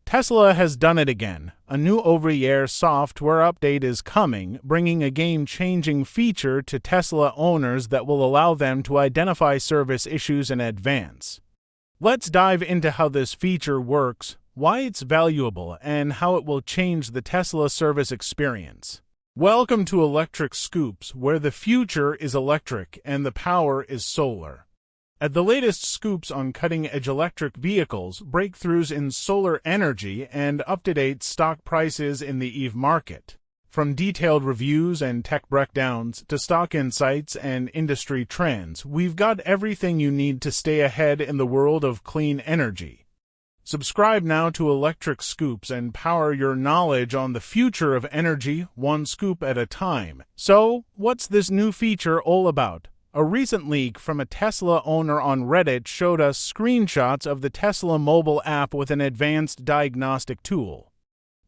Tesla has done it again. A new over-the-air software update is coming, bringing a game-changing feature to Tesla owners that will allow them to identify service issues in advance. Let's dive into how this feature works, why it's valuable, and how it will change the Tesla service experience. Welcome to Electric Scoops, where the future is electric and the power is solar. At the latest scoops on cutting-edge electric vehicles, breakthroughs in solar energy, and up-to-date stock prices in the EV market. From detailed reviews and tech breakdowns to stock insights and industry trends, we've got everything you need to stay ahead in the world of clean energy. Subscribe now to Electric Scoops and power your knowledge on the future of energy, one scoop at a time. So, what's this new feature all about? A recent leak from a Tesla owner on Reddit showed us screenshots of the Tesla mobile app with an advanced diagnostic tool.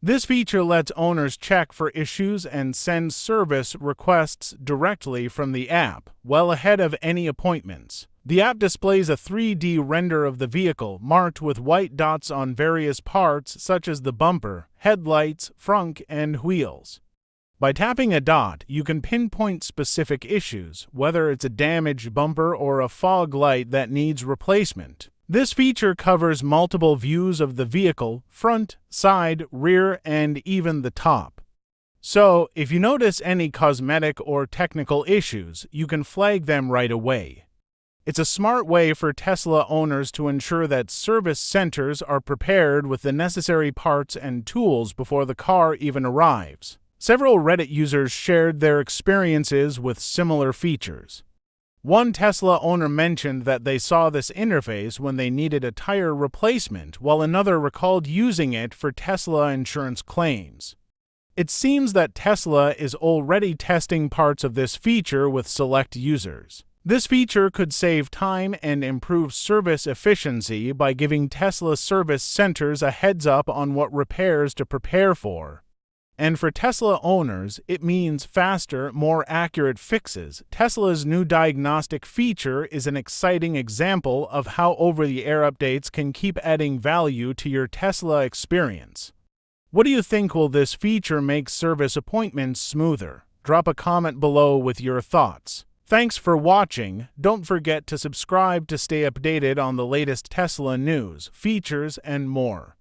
This feature lets owners check for issues and send service requests directly from the app, well ahead of any appointments. The app displays a 3D render of the vehicle, marked with white dots on various parts such as the bumper, headlights, front, and wheels. By tapping a dot, you can pinpoint specific issues, whether it's a damaged bumper or a fog light that needs replacement. This feature covers multiple views of the vehicle, front, side, rear, and even the top. So, if you notice any cosmetic or technical issues, you can flag them right away. It's a smart way for Tesla owners to ensure that service centers are prepared with the necessary parts and tools before the car even arrives. Several Reddit users shared their experiences with similar features. One Tesla owner mentioned that they saw this interface when they needed a tire replacement, while another recalled using it for Tesla insurance claims. It seems that Tesla is already testing parts of this feature with select users. This feature could save time and improve service efficiency by giving Tesla service centers a heads-up on what repairs to prepare for. And for Tesla owners, it means faster, more accurate fixes. Tesla's new diagnostic feature is an exciting example of how over-the-air updates can keep adding value to your Tesla experience. What do you think? Will this feature make service appointments smoother? Drop a comment below with your thoughts. Thanks for watching. Don't forget to subscribe to stay updated on the latest Tesla news, features, and more.